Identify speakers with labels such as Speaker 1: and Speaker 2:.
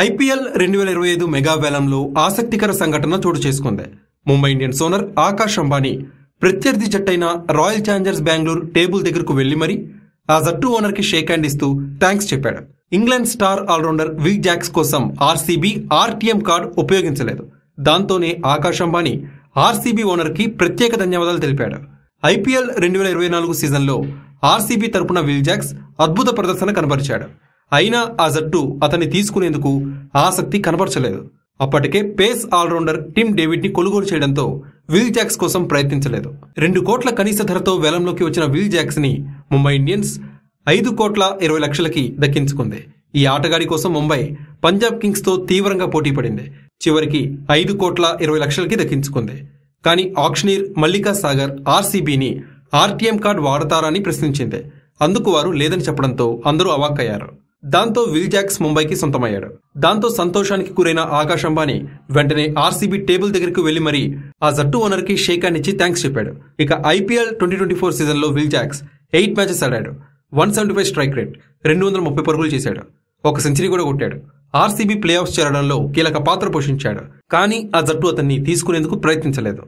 Speaker 1: IPL 2025 mega వేలంలో ఆసక్తికర సంఘటన చోటు చేసుకుంది. ముంబై ఇండియన్స్ ఓనర్ ఆకాష్ అంబానీ ప్రత్యర్థి జట్టైన రాయల్ ఛాలెంజర్స్ బెంగళూరు టేబుల్ దగ్గరకు వెళ్లి మరీ ఆ జట్టు ఓనర్ కి షేక్ హ్యాండ్ ఇస్తూ థ్యాంక్స్ చెప్పాడు. England star allrounder Will Jacks కోసం ఆర్సీబీ ఆర్టీఎం కార్డు ఉపయోగించలేదు. దాంతోనే ఆకాష్ అంబానీ ఆర్సీబీ ఓనర్ కి ప్రత్యేక ధన్యవాదాలు తెలిపాడు. ఐపీఎల్ 2024 సీజన్లో ఆర్సీబీ తరపున విల్ జాక్స్ అద్భుత ప్రదర్శన కనబరిచాడు. అయినా ఆ జట్టు అతన్ని తీసుకునేందుకు ఆసక్తి కనబరచలేదు. అప్పటికే పేస్ ఆల్రౌండర్ టిమ్ డేవిడ్ ని కొనుగోలు చేయడంతో విల్ జాక్స్ కోసం ప్రయత్నించలేదు. 2 కోట్ల కనీస ధరతో వేలంలోకి వచ్చిన విల్ జాక్స్ ని ముంబై ఇండియన్స్ 5,20,00,000కి దక్కించుకుంది. ఈ ఆటగాడి కోసం ముంబై పంజాబ్ కింగ్స్ తో తీవ్రంగా పోటీ పడింది. చివరికి 5,20,00,000కి దక్కించుకుంది. కానీ auctioneer Mallika Sagar ఆర్సీబీని RTM card వాడతారని ప్రశ్నించింది. అందుకు వారు లేదని చెప్పడంతో అందరూ అవాక్కయ్యారు. దాంతో విల్ జాక్స్ ముంబైకి సొంతమయ్యాడు. దాంతో సంతోషానికి గురైన ఆకాష్ అంబానీ వెంటనే ఆర్సీబీ టేబుల్ దగ్గరకు వెళ్లి మరీ ఆ జట్టు ఓనర్ కి షేక్ హ్యాండ్ ఇచ్చి థ్యాంక్స్ చెప్పాడు. ఇక ఐపీఎల్ 2024 సీజన్లో విల్ జాక్స్ 8 మ్యాచెస్ ఆడాడు. 175 స్ట్రైక్ రేట్, 230 పరుగులు చేశాడు. ఒక సెంచరీ కూడా కొట్టాడు. ఆర్సీబీ ప్లే ఆఫ్స్ చేరడంలో కీలక పాత్ర పోషించాడు. కానీ ఆ జట్టు అతన్ని తీసుకునేందుకు ప్రయత్నించలేదు.